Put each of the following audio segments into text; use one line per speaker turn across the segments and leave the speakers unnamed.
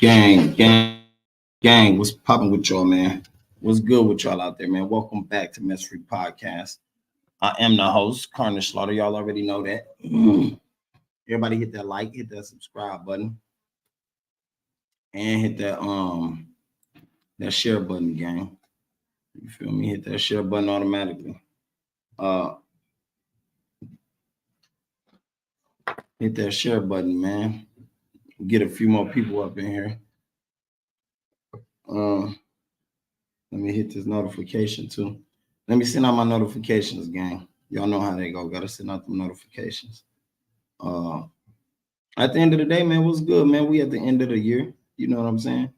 Gang, what's popping with y'all, man? What's good with y'all out there, man? Welcome back to Mess Free Podcast. I am the host, Carnage Slaughter. Y'all already know that. Everybody hit that like, hit that subscribe button, and hit that share button, gang. You feel me? Hit that share button automatically. Hit that share button, man. Get a few more people up in here. Let me hit this notification too. Let me send out my notifications, gang. Y'all know how they go. Gotta send out the notifications. At the end of the day, man, what's good, man? We at the end of the year. You know what I'm saying?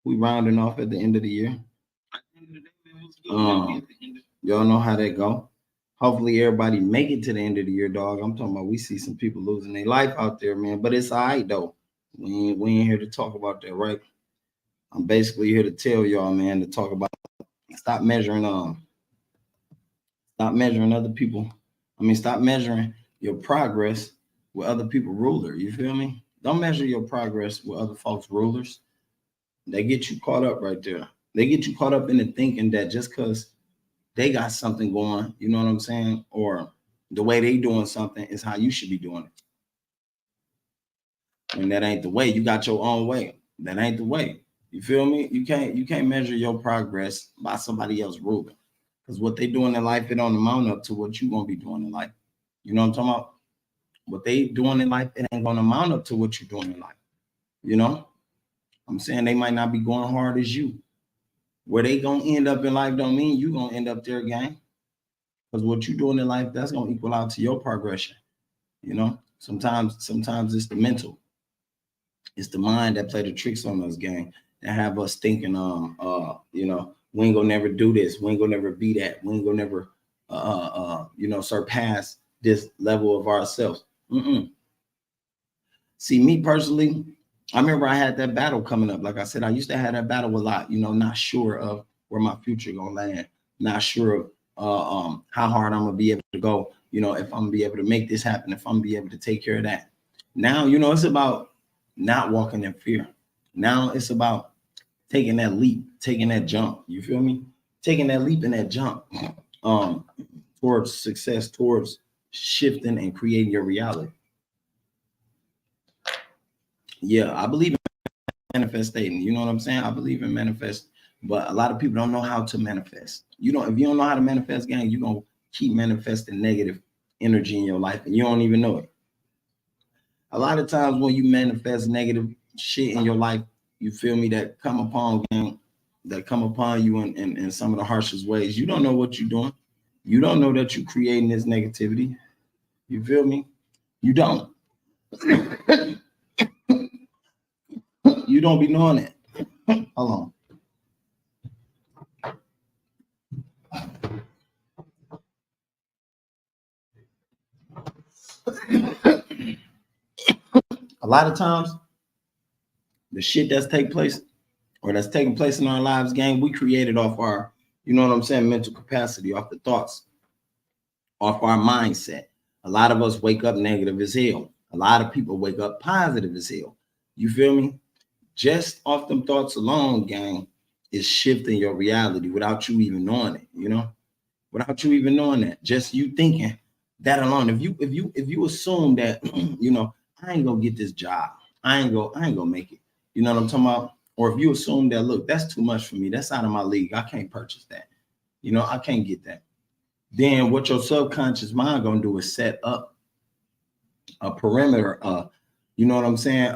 We rounding off at the end of the year. Y'all know how that go. Hopefully everybody make it to the end of the year, dog. I'm talking about we see some people losing their life out there, man. But it's all right though. We ain't here to talk about that, right? I'm basically here to tell y'all, man, to talk about stop measuring other people. Stop measuring your progress with other people ruler. You feel me? Don't measure your progress with other folks' rulers. They get you caught up right there. They get you caught up in the thinking that just because they got something going, you know what I'm saying? Or the way they doing something is how you should be doing it. And that ain't the way. You got your own way. That ain't the way. You feel me? You can't measure your progress by somebody else ruling. Because what they doing in life, it don't amount up to what you gonna be doing in life. You know what I'm talking about? What they doing in life, it ain't gonna amount up to what you're doing in life. You know? I'm saying they might not be going hard as you. Where they gonna end up in life don't mean you gonna end up there, gang. Because what you're doing in life, that's gonna equal out to your progression. You know, sometimes it's the mental, it's the mind that play the tricks on us, gang, that have us thinking, you know, we ain't gonna never do this, we ain't gonna never be that, we ain't gonna never, you know, surpass this level of ourselves. See, me personally, I remember I had that battle coming up. Like I said, I used to have that battle a lot, you know, not sure of where my future gonna land, not sure of how hard I'm gonna be able to go, you know, if I'm gonna be able to make this happen, if I'm gonna be able to take care of that. Now, you know, it's about not walking in fear. Now it's about taking that leap, taking that jump. You feel me? Taking that leap and that jump towards success, towards shifting and creating your reality. Yeah, I believe in manifesting. You know what I'm saying? I believe in manifest, but a lot of people don't know how to manifest. If you don't know how to manifest, gang, you're gonna keep manifesting negative energy in your life and you don't even know it. A lot of times when you manifest negative shit in your life, you feel me, that come upon you in some of the harshest ways. You don't know what you're doing. You don't know that you're creating this negativity. You feel me? You don't. You don't be knowing it. Hold on. A lot of times, the shit that's taking place in our lives, gang, we created off our, you know what I'm saying, mental capacity, off the thoughts, off our mindset. A lot of us wake up negative as hell. A lot of people wake up positive as hell. You feel me? Just off them thoughts alone, gang, is shifting your reality without you even knowing it, you know? Without you even knowing that. Just you thinking that alone. If you assume that, you know, I ain't gonna get this job, I ain't gonna make it. You know what I'm talking about? Or if you assume that, look, that's too much for me, that's out of my league, I can't purchase that. You know, I can't get that. Then what your subconscious mind gonna do is set up a perimeter, you know what I'm saying,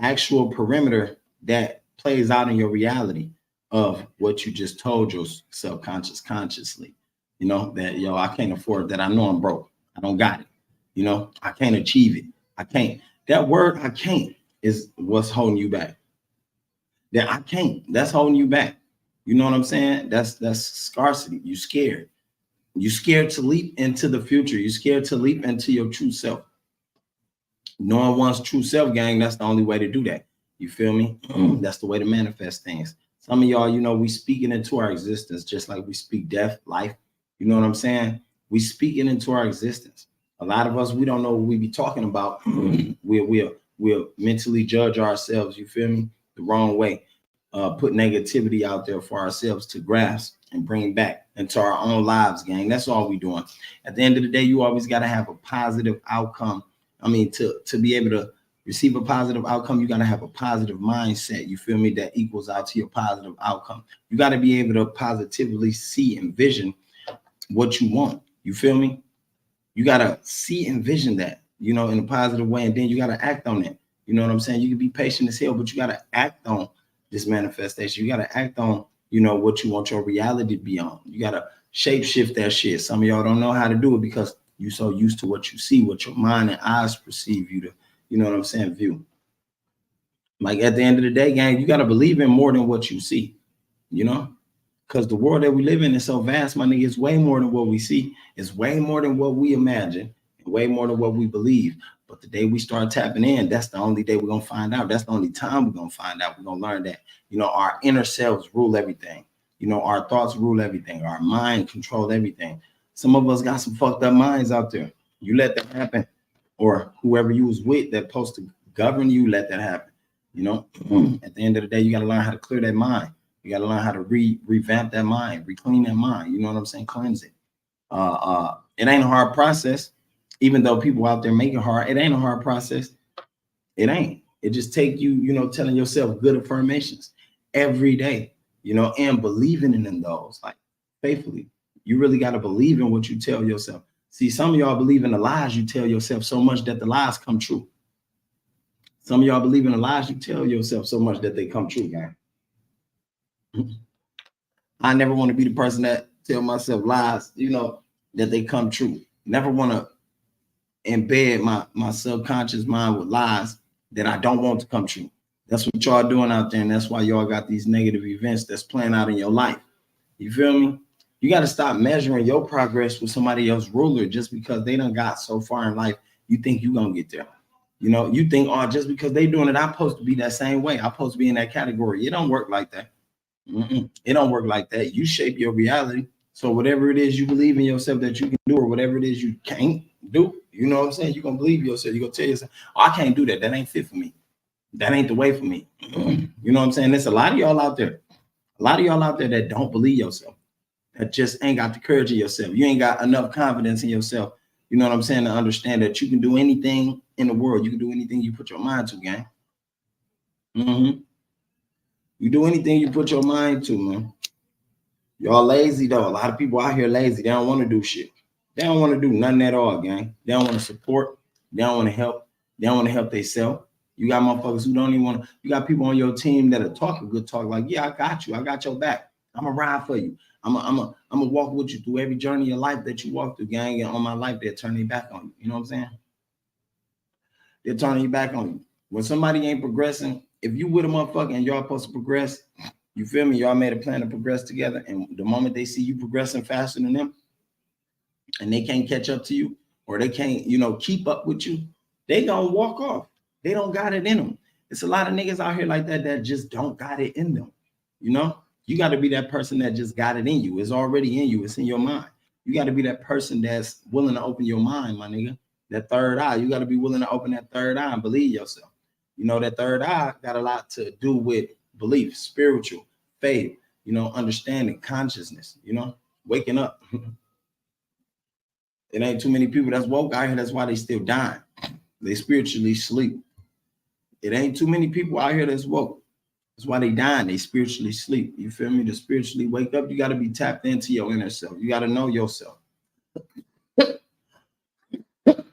actual perimeter that plays out in your reality of what you just told your subconscious consciously. You know, that, yo, I can't afford that. I know I'm broke. I don't got it. You know, I can't achieve it. I can't. That word, I can't, is what's holding you back. That I can't, that's holding you back. You know what I'm saying? That's scarcity. You scared. You scared to leap into the future. You scared to leap into your true self. Knowing one's true self, gang, that's the only way to do that. You feel me? That's the way to manifest things. Some of y'all, you know, we speaking into our existence just like we speak death, life. You know what I'm saying? We speaking into our existence. A lot of us, we don't know what we be talking about. We'll mentally judge ourselves. You feel me? the wrong way, put negativity out there for ourselves to grasp and bring back into our own lives, gang. That's all we doing. At the end of the day, you always got to have a positive outcome. I mean, to be able to receive a positive outcome, you got to have a positive mindset. You feel me? That equals out to your positive outcome. You got to be able to positively see and vision what you want. You feel me? You got to see and vision that, you know, in a positive way. And then you got to act on it. You know what I'm saying? You can be patient as hell, but you got to act on this manifestation. You got to act on, you know, what you want your reality to be on. You got to shape shift that shit. Some of y'all don't know how to do it because you're so used to what you see, what your mind and eyes perceive you to, you know what I'm saying, view. Like at the end of the day, gang, you got to believe in more than what you see, you know? Because the world that we live in is so vast, my nigga. It's way more than what we see. It's way more than what we imagine, and way more than what we believe. But the day we start tapping in, that's the only day we're going to find out. That's the only time we're going to find out. We're going to learn that, you know, our inner selves rule everything. You know, our thoughts rule everything. Our mind control everything. Some of us got some fucked up minds out there. You let that happen, or whoever you was with that supposed to govern you, let that happen. You know, at the end of the day, you got to learn how to clear that mind. You got to learn how to revamp that mind, reclean that mind. You know what I'm saying? Cleanse it. It ain't a hard process. Even though people out there make it hard, it ain't a hard process. It ain't. It just take you, you know, telling yourself good affirmations every day, you know, and believing in those, like faithfully. You really got to believe in what you tell yourself. See, some of y'all believe in the lies you tell yourself so much that the lies come true. Some of y'all believe in the lies you tell yourself so much that they come true, gang. I never want to be the person that tell myself lies, you know, that they come true. Never want to embed my subconscious mind with lies that I don't want to come true. That's what y'all doing out there, and that's why y'all got these negative events that's playing out in your life. You feel me? You got to stop measuring your progress with somebody else's ruler just because they done got so far in life. You think you gonna get there. You know, you think, oh, just because they doing it, I'm supposed to be that same way. I'm supposed to be in that category. It don't work like that. It don't work like that. You shape your reality. So whatever it is you believe in yourself that you can do, or whatever it is you can't do, you know what I'm saying? You're gonna believe yourself. You're gonna tell yourself, oh, I can't do that. That ain't fit for me. That ain't the way for me. You know what I'm saying? There's a lot of y'all out there. A lot of y'all out there that don't believe yourself. That just ain't got the courage of yourself. You ain't got enough confidence in yourself. You know what I'm saying? To understand that you can do anything in the world. You can do anything you put your mind to, gang. You do anything you put your mind to, man. Y'all lazy though. A lot of people out here lazy. They don't want to do shit. They don't want to do nothing at all, gang. They don't want to support. They don't want to help. They don't want to help themselves. You got motherfuckers who don't even want to. You got people on your team that are talking good talk, like, yeah, I got you. I got your back. I'm gonna ride for you. I'm gonna walk with you through every journey of your life that you walk through, gang. And on my life, they're turning back on you. You know what I'm saying? They're turning you back on you. When somebody ain't progressing, if you with a motherfucker and y'all supposed to progress, you feel me? Y'all made a plan to progress together. And the moment they see you progressing faster than them and they can't catch up to you, or they can't, you know, keep up with you, they gonna walk off. They don't got it in them. It's a lot of niggas out here like that just don't got it in them. You know, you got to be that person that just got it in you. It's already in you. It's in your mind. You got to be that person that's willing to open your mind, my nigga. That third eye. You got to be willing to open that third eye and believe yourself. You know, that third eye got a lot to do with belief, spiritual, faith, you know, understanding, consciousness, you know, waking up. It ain't too many people that's woke out here. That's why they still dying. They spiritually sleep. It ain't too many people out here that's woke. That's why they dying. They spiritually sleep. You feel me? To spiritually wake up, you got to be tapped into your inner self. You got to know yourself. Yeah,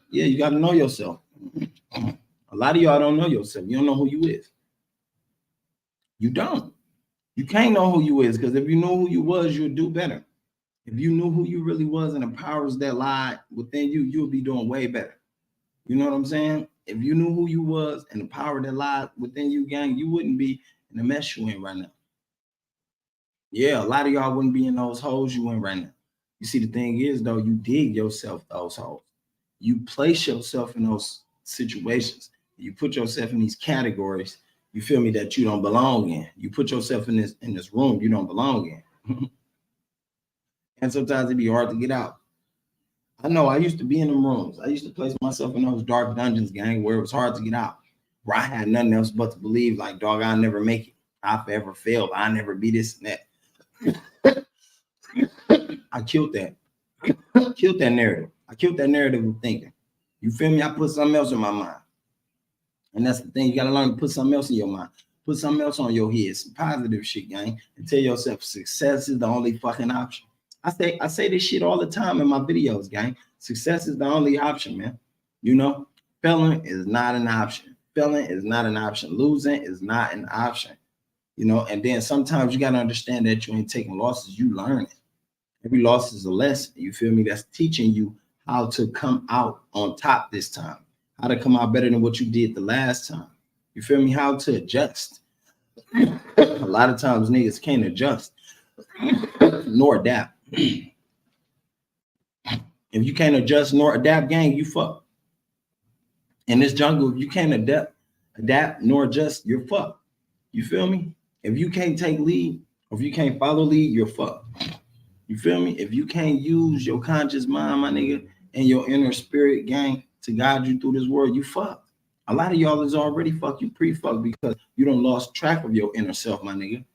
you got to know yourself. A lot of y'all don't know yourself. You don't know who you is. You don't. You can't know who you is, because if you know who you was, you'll do better. If you knew who you really was and the powers that lie within you, you'll be doing way better. You know what I'm saying? If you knew who you was and the power that lied within you, gang, you wouldn't be in the mess you in right now. Yeah, a lot of y'all wouldn't be in those holes you in right now. You see, the thing is, though, you dig yourself those holes. You place yourself in those situations. You put yourself in these categories, you feel me, that you don't belong in. You put yourself in this room you don't belong in. And sometimes it'd be hard to get out. I know I used to be in them rooms. I used to place myself in those dark dungeons, gang, where it was hard to get out. where I had nothing else but to believe, like, dog, I'll never make it. I'll forever fail. I'll never be this and that. I killed that. Killed that narrative. I killed that narrative of thinking. You feel me? I put something else in my mind. And that's the thing. You got to learn to put something else in your mind. Put something else on your head. Some positive shit, gang. And tell yourself success is the only fucking option. I say this shit all the time in my videos, gang. Success is the only option, man. You know, failing is not an option. Failing is not an option. Losing is not an option. You know, and then sometimes you got to understand that you ain't taking losses, you learn it. Every loss is a lesson. You feel me? That's teaching you how to come out on top this time, how to come out better than what you did the last time. You feel me? How to adjust. A lot of times niggas can't adjust nor adapt. If you can't adjust nor adapt, gang, you fuck. In this jungle, if you can't adapt nor adjust, you're fucked. You feel me? If you can't take lead, or if you can't follow lead, you're fucked. You feel me? If you can't use your conscious mind, my nigga, and your inner spirit, gang, to guide you through this world, you fucked. A lot of y'all is already fucked. You pre-fucked because you done lost track of your inner self, my nigga.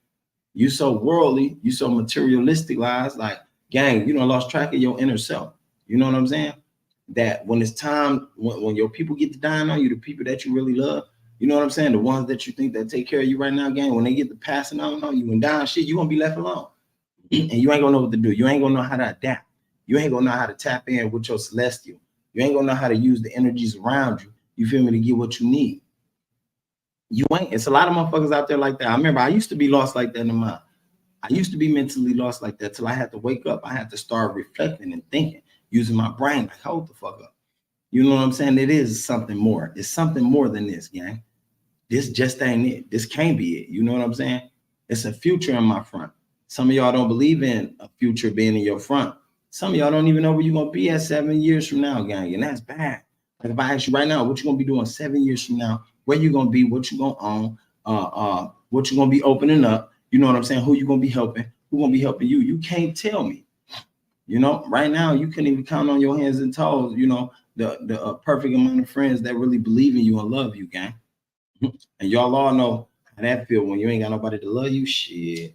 You so worldly, you so materialistic, lies, like, gang, you done lost track of your inner self. You know what I'm saying? That when it's time, when your people get to dying on you, the people that you really love, you know what I'm saying? The ones that you think that take care of you right now, gang, when they get to passing on you and dying shit, you gonna be left alone. And you ain't gonna know what to do. You ain't gonna know how to adapt. You ain't gonna know how to tap in with your celestial. You ain't gonna know how to use the energies around you. You feel me? To get what you need. You ain't. It's a lot of motherfuckers out there like that. I remember I used to be lost like that in mind. I used to be mentally lost like that till I had to wake up. I had to start reflecting and thinking, using my brain. Like, hold the fuck up. You know what I'm saying? It is something more. It's something more than this, gang. This just ain't it. This can't be it. You know what I'm saying? It's a future in my front. Some of y'all don't believe in a future being in your front. Some of y'all don't even know where you're going to be at 7 years from now, gang. And that's bad. Like if I ask you right now, what you going to be doing 7 years from now, where you going to be, what you going to own, what you going to be opening up, you know what I'm saying? Who you going to be helping, who going to be helping you? You can't tell me. You know, right now, you can't even count on your hands and toes, you know, the perfect amount of friends that really believe in you and love you, gang. And y'all all know how that feel when you ain't got nobody to love you. Shit.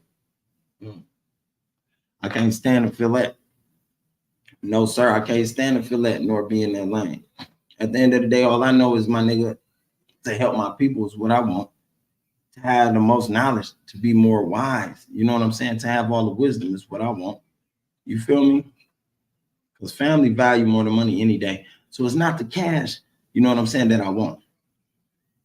I can't stand to feel that. No, sir, I can't stand to feel that nor be in that lane. At the end of the day, all I know is, my nigga, to help my people is what I want. To have the most knowledge, to be more wise. You know what I'm saying? To have all the wisdom is what I want. You feel me? Because family value more than money any day. So it's not the cash, you know what I'm saying, that I want.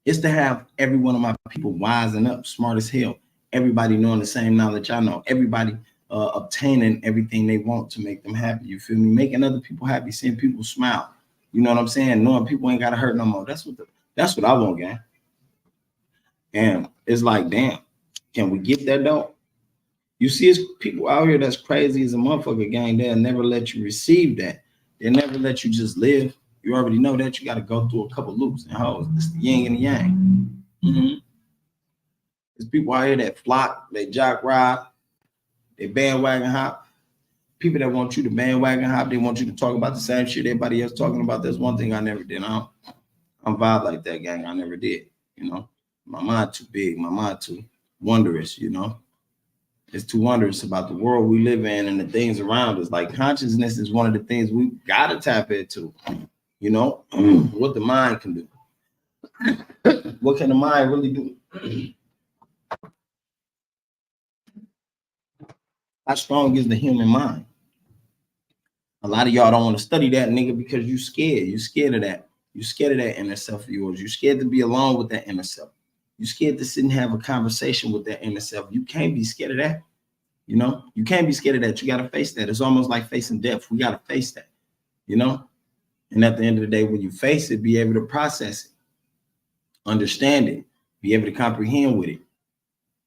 It's to have every one of my people wising up, smart as hell. Everybody knowing the same knowledge I know. Everybody obtaining everything they want to make them happy. You feel me? Making other people happy, seeing people smile. You know what I'm saying? Knowing people ain't got to hurt no more. That's what I want, gang. And it's like, damn, can we get that though? You see, it's people out here that's crazy as a motherfucker, gang. They'll never let you receive that. They'll never let you just live. You already know that. You got to go through a couple loops and hoes. It's the yin and the yang. There's people out here that flock, they jock ride, they bandwagon hop. People that want you to bandwagon hop, they want you to talk about the same shit everybody else talking about. That's one thing I never did. I'm vibe like that, gang. I never did. You know, my mind too big. My mind too wondrous, you know. It's too wondrous about the world we live in and the things around us. Like consciousness is one of the things we gotta tap into. You know, what the mind can do. What can the mind really do? How strong is the human mind? A lot of y'all don't want to study that, nigga, because you scared. You scared of that. You scared of that inner self of yours. You scared to be alone with that inner self. You scared to sit and have a conversation with that inner self. You can't be scared of that. You know, you can't be scared of that. You got to face that. It's almost like facing death. We got to face that, you know? And at the end of the day, when you face it, be able to process it, understand it, be able to comprehend with it.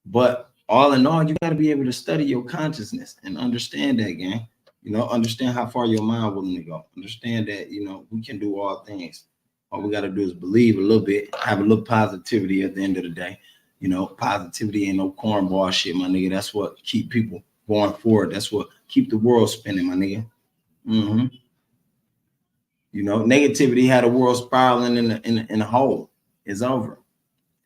But all in all, you got to be able to study your consciousness and understand that, gang. You know, understand how far your mind willing to go. Understand that, you know, we can do all things. All we got to do is believe a little bit, have a little positivity at the end of the day. You know, positivity ain't no cornball shit, my nigga. That's what keep people going forward. That's what keep the world spinning, my nigga. You know, negativity had the world spiraling in a hole. It's over.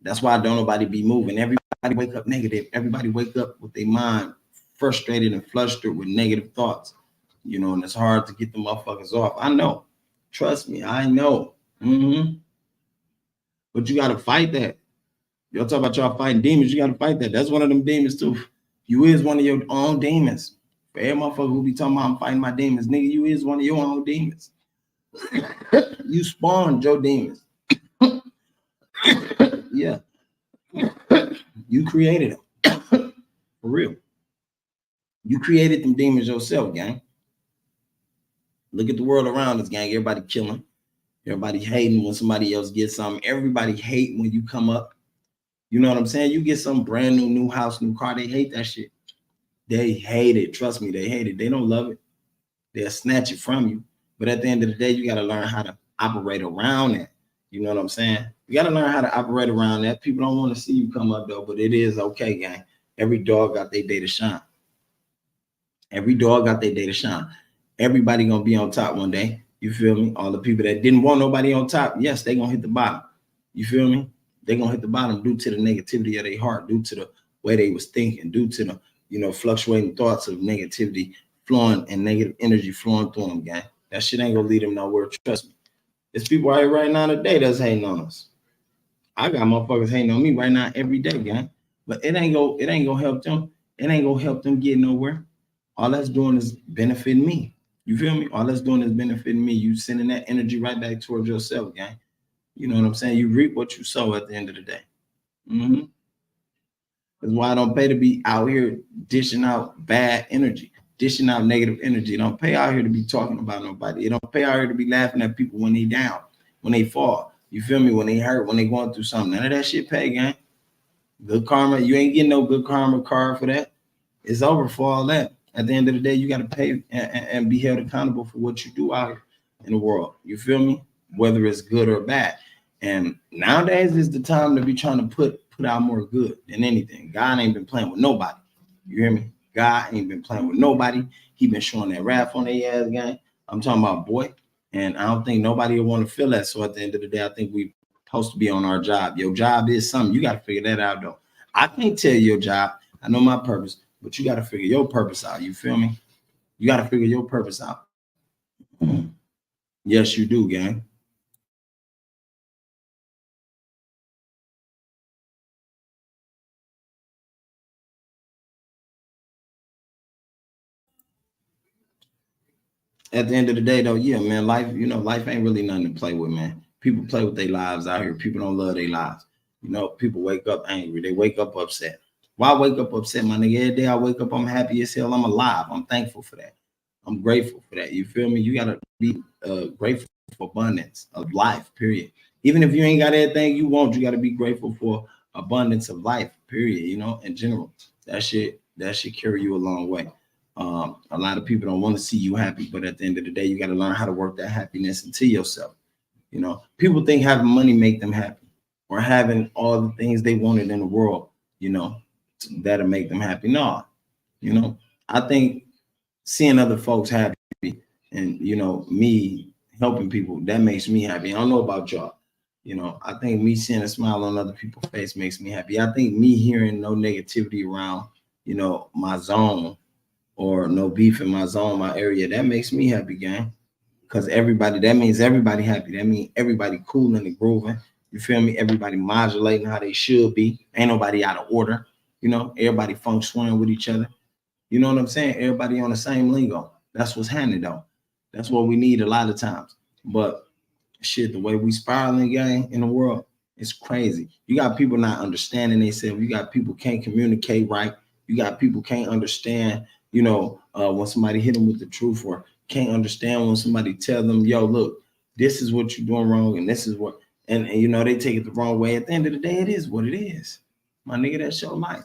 That's why don't nobody be moving. Everybody wake up negative. Everybody wake up with their mind frustrated and flustered with negative thoughts. You know, and it's hard to get the motherfuckers off. I know. Trust me, I know. But you gotta fight that. Y'all talk about y'all fighting demons, you gotta fight that. That's one of them demons too. You is one of your own demons. For every motherfucker who be talking about I'm fighting my demons, nigga, you is one of your own demons. You spawned your demons. Yeah. You created them. For real. You created them demons yourself, gang. Look at the world around us, gang. Everybody killing. Everybody hating when somebody else gets something. Everybody hate when you come up. You know what I'm saying? You get some brand new house, new car. They hate that shit. They hate it. Trust me, they hate it. They don't love it. They'll snatch it from you. But at the end of the day, you got to learn how to operate around it. You know what I'm saying? You got to learn how to operate around that. People don't want to see you come up, though, but it is okay, gang. Every dog got their day to shine. Every dog got their day to shine. Everybody going to be on top one day. You feel me? All the people that didn't want nobody on top, yes, they going to hit the bottom. You feel me? They're going to hit the bottom due to the negativity of their heart, due to the way they was thinking, due to the, you know, fluctuating thoughts of negativity flowing and negative energy flowing through them, gang. That shit ain't going to lead them nowhere. Trust me. There's people out here right now today that's hating on us. I got motherfuckers hating on me right now every day, gang. But it ain't gonna help them. It ain't gonna help them get nowhere. All that's doing is benefiting me. You feel me? All that's doing is benefiting me. You sending that energy right back towards yourself, gang. You know what I'm saying? You reap what you sow at the end of the day. That's why I don't pay to be out here dishing out bad energy, dishing out negative energy. It don't pay out here to be talking about nobody. It don't pay out here to be laughing at people when they down, when they fall. You feel me? When they hurt, when they going through something. None of that shit pay, gang. Good karma. You ain't getting no good karma card for that. It's over for all that. At the end of the day, you got to pay and be held accountable for what you do out here in the world. You feel me? Whether it's good or bad. And nowadays is the time to be trying to put out more good than anything. God ain't been playing with nobody. You hear me? God ain't been playing with nobody. He been showing that wrath on their ass, gang. I'm talking about, boy. And I don't think nobody will want to feel that. So at the end of the day, I think we supposed to be on our job. Your job is something. You got to figure that out, though. I can't tell you your job. I know my purpose, but you got to figure your purpose out. You feel me? You got to figure your purpose out. Yes, you do, gang. At the end of the day, though, yeah, man, life, you know, life ain't really nothing to play with, man. People play with their lives out here. People don't love their lives. You know, people wake up angry. They wake up upset. Why wake up upset, my nigga? Every day I wake up, I'm happy as hell. I'm alive. I'm thankful for that. I'm grateful for that. You feel me? You gotta be grateful for abundance of life, period. Even if you ain't got everything you want, you gotta be grateful for abundance of life, period. You know, in general. That should carry you a long way. A lot of people don't want to see you happy, but at the end of the day, you got to learn how to work that happiness into yourself. You know, people think having money make them happy, or having all the things they wanted in the world, you know, that'll make them happy. No, you know, I think seeing other folks happy and, you know, me helping people, that makes me happy. I don't know about y'all. You know, I think me seeing a smile on other people's face makes me happy. I think me hearing no negativity around, you know, my zone, or no beef in my zone, my area, that makes me happy, gang. Because everybody, that means everybody happy. That means everybody cooling and grooving. You feel me? Everybody modulating how they should be. Ain't nobody out of order. You know, everybody functioning with each other. You know what I'm saying? Everybody on the same lingo. That's what's happening, though. That's what we need a lot of times. But shit, the way we spiraling, gang, in the world, it's crazy. You got people not understanding themselves. You got people can't communicate right. You got people can't understand, you know, when somebody hit them with the truth, or can't understand when somebody tell them, yo, look, this is what you're doing wrong, and this is what, and you know, they take it the wrong way. At the end of the day, it is what it is. My nigga, that's your life.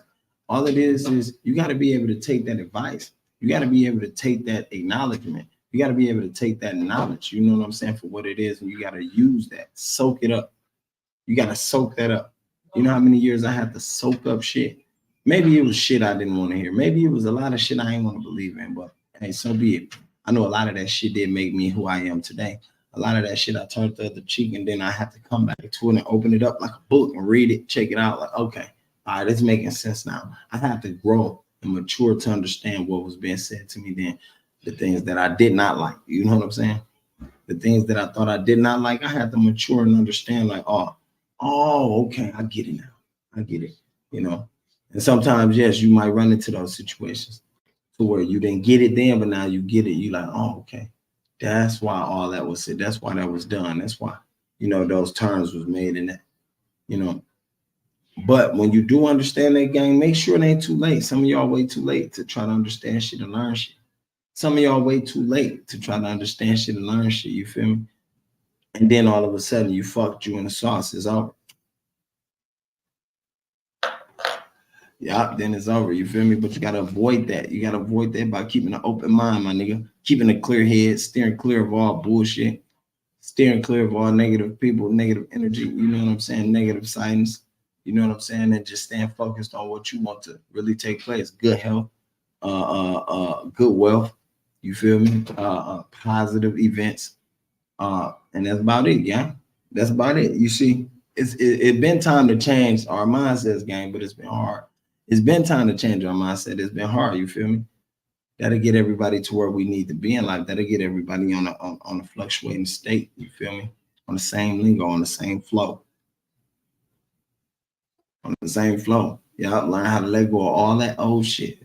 All it is you got to be able to take that advice. You got to be able to take that acknowledgement. You got to be able to take that knowledge, you know what I'm saying, for what it is, and you got to use that, soak it up. You got to soak that up. You know how many years I had to soak up shit? Maybe it was shit I didn't want to hear. Maybe it was a lot of shit I didn't want to believe in, but hey, so be it. I know a lot of that shit did make me who I am today. A lot of that shit, I turned the other cheek, and then I had to come back to it and open it up like a book and read it, check it out. Like, okay, all right, it's making sense now. I had to grow and mature to understand what was being said to me then, the things that I did not like. You know what I'm saying? The things that I thought I did not like, I had to mature and understand, like, okay, I get it now. I get it, you know. And sometimes, yes, you might run into those situations to where you didn't get it then, but now you get it. You like, oh, okay. That's why all that was said. That's why that was done. That's why, you know, those terms was made in that, you know. But when you do understand that game, make sure it ain't too late. Some of y'all wait too late to try to understand shit and learn shit. Some of y'all wait too late to try to understand shit and learn shit. You feel me? And then all of a sudden you fucked you in the sauce. It's over. Yeah, then it's over. You feel me? But you gotta avoid that. You gotta avoid that by keeping an open mind, my nigga. Keeping a clear head, steering clear of all bullshit, steering clear of all negative people, negative energy. You know what I'm saying? Negative sightings. You know what I'm saying? And just staying focused on what you want to really take place. Good health, good wealth. You feel me? Positive events. And that's about it, yeah. That's about it. You see, it's been time to change our mindsets, gang, but it's been hard. It's been time to change our mindset. It's been hard. You feel me? That'll get everybody to where we need to be in life. That'll get everybody on a fluctuating state. You feel me? On the same lingo, on the same flow, on the same flow. Yeah, learn how to let go of all that old shit.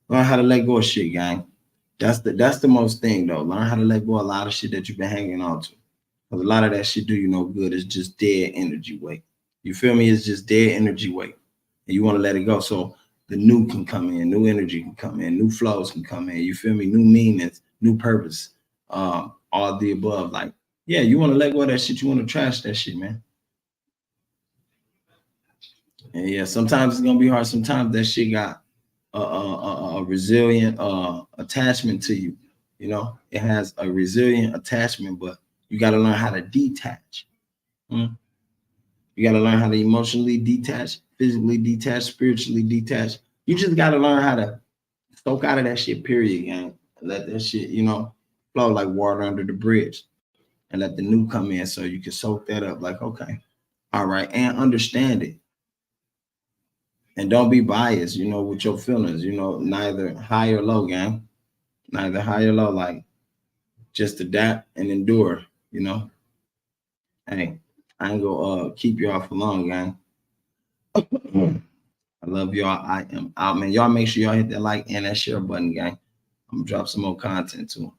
Learn how to let go of shit, gang. That's the most thing though. Learn how to let go of a lot of shit that you've been hanging on to. Because a lot of that shit do you no good. It's just dead energy weight. You feel me? It's just dead energy weight. And you want to let it go. So the new can come in, new energy can come in, new flows can come in. You feel me? New meanings, new purpose. All the above. Like, yeah, you want to let go of that shit. You want to trash that shit, man. And yeah, sometimes it's gonna be hard. Sometimes that shit got a resilient attachment to you. You know, it has a resilient attachment, but you got to learn how to detach. You got to learn how to emotionally detach, physically detach, spiritually detach. You just got to learn how to soak out of that shit, period, gang. Let that shit, you know, flow like water under the bridge, and let the new come in so you can soak that up. Like, okay, all right, and understand it. And don't be biased, you know, with your feelings, you know, neither high or low, gang. Neither high or low, like just adapt and endure, you know. Hey, I ain't gonna keep y'all for long, gang. I love y'all. I am out, man. Y'all make sure y'all hit that like and that share button, gang. I'm gonna drop some more content too.